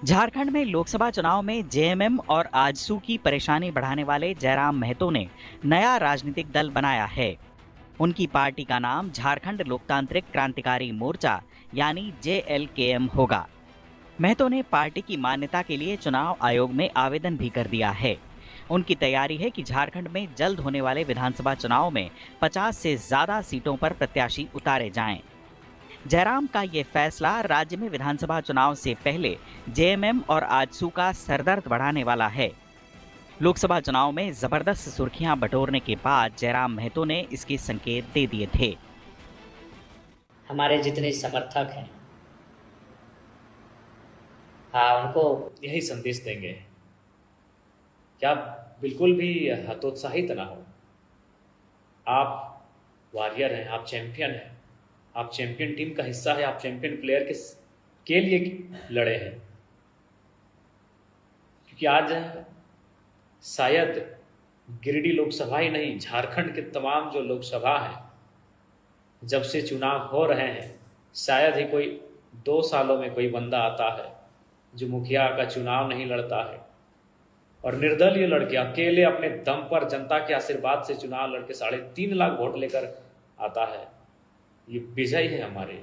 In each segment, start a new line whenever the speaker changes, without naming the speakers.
झारखंड में लोकसभा चुनाव में जेएमएम और आजसू की परेशानी बढ़ाने वाले जयराम महतो ने नया राजनीतिक दल बनाया है। उनकी पार्टी का नाम झारखंड लोकतांत्रिक क्रांतिकारी मोर्चा यानी जेएलकेएम होगा। महतो ने पार्टी की मान्यता के लिए चुनाव आयोग में आवेदन भी कर दिया है। उनकी तैयारी है कि झारखंड में जल्द होने वाले विधानसभा चुनाव में 50 से ज्यादा सीटों पर प्रत्याशी उतारे जाएं। जयराम का ये फैसला राज्य में विधानसभा चुनाव से पहले जेएमएम और आजसू का सरदर्द बढ़ाने वाला है। लोकसभा चुनाव में जबरदस्त सुर्खियां बटोरने के बाद जयराम महतो ने इसके संकेत दे दिए थे।
हमारे जितने समर्थक हैं, हाँ, उनको
यही संदेश देंगे कि आप बिल्कुल भी हतोत्साहित ना हो। आप वॉरियर हैं, आप चैंपियन हैं, आप चैंपियन टीम का हिस्सा है, आप चैंपियन प्लेयर के लिए लड़े हैं। क्योंकि आज शायद गिरिडीह लोकसभा ही नहीं, झारखंड के तमाम जो लोकसभा हैं, जब से चुनाव हो रहे हैं, शायद ही कोई 2 सालों में कोई बंदा आता है जो मुखिया का चुनाव नहीं लड़ता है और निर्दलीय लड़के अकेले अपने दम पर जनता के आशीर्वाद से चुनाव लड़के 3.5 लाख वोट लेकर आता है। ये विजय है हमारे।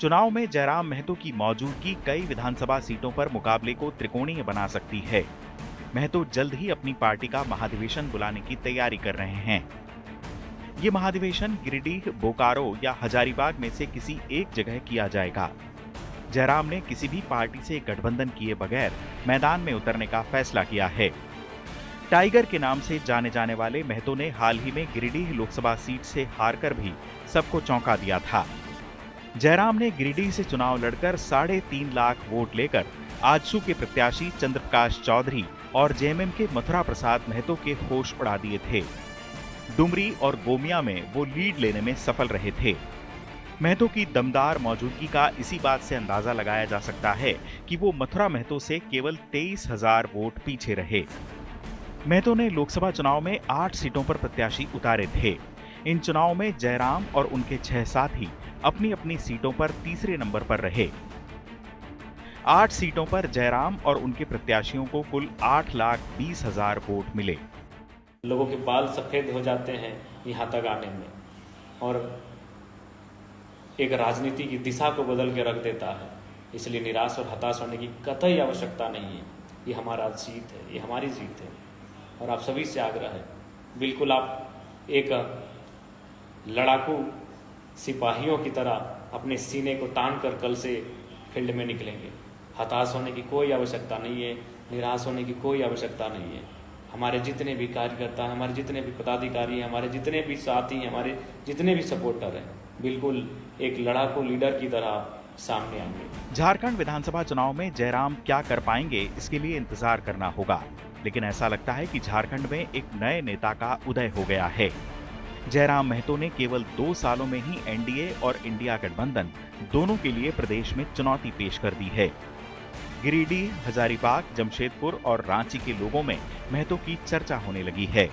चुनाव में जयराम महतो की मौजूदगी कई विधानसभा सीटों पर मुकाबले को त्रिकोणीय बना सकती है। महतो जल्द ही अपनी पार्टी का महाधिवेशन बुलाने की तैयारी कर रहे हैं। ये महाधिवेशन गिरिडीह, बोकारो या हजारीबाग में से किसी एक जगह किया जाएगा। जयराम ने किसी भी पार्टी से गठबंधन किए बगैर मैदान में उतरने का फैसला किया है। टाइगर के नाम से जाने जाने वाले महतो ने हाल ही में गिरिडीह लोकसभा सीट से हारकर भी सबको चौंका दिया था। जयराम ने गिरिडीह से चुनाव लड़कर 3.5 लाख वोट लेकर आजसू के प्रत्याशी चंद्रप्रकाश चौधरी और जेएमएम के मथुरा प्रसाद महतो के होश उड़ा दिए थे। डुमरी और गोमिया में वो लीड लेने में सफल रहे थे। महतो की दमदार मौजूदगी का इसी बात से अंदाजा लगाया जा सकता है कि वो मथुरा महतो से केवल 23,000 वोट पीछे रहे। महतो ने लोकसभा चुनाव में 8 सीटों पर प्रत्याशी उतारे थे। इन चुनावों में जयराम और उनके 6 साथी अपनी अपनी सीटों पर तीसरे नंबर पर रहे। 8 सीटों पर जयराम और उनके प्रत्याशियों को कुल 8,20,000 वोट मिले।
लोगों के बाल सफेद हो जाते हैं यहाँ तक आने में और एक राजनीति की दिशा को बदल के रख देता है। इसलिए निराश और हताश होने की कतई आवश्यकता नहीं है। ये हमारा जीत है, ये हमारी जीत है और आप सभी से आग्रह है, बिल्कुल आप एक लड़ाकू सिपाहियों की तरह अपने सीने को तान कर कल से फील्ड में निकलेंगे। हताश होने की कोई आवश्यकता नहीं है, निराश होने की कोई आवश्यकता नहीं है। हमारे जितने भी कार्यकर्ता हैं, हमारे जितने भी पदाधिकारी हैं, हमारे जितने भी साथी हैं, हमारे जितने भी सपोर्टर हैं, बिल्कुल एक लड़ाकू लीडर की तरह सामने आएंगे।
झारखंड विधानसभा चुनाव में जयराम क्या कर पाएंगे, इसके लिए इंतजार करना होगा। लेकिन ऐसा लगता है कि झारखंड में एक नए नेता का उदय हो गया है। जयराम महतो ने केवल 2 सालों में ही एनडीए और इंडिया गठबंधन दोनों के लिए प्रदेश में चुनौती पेश कर दी है। गिरिडीह, हजारीबाग, जमशेदपुर और रांची के लोगों में महतो की चर्चा होने लगी है।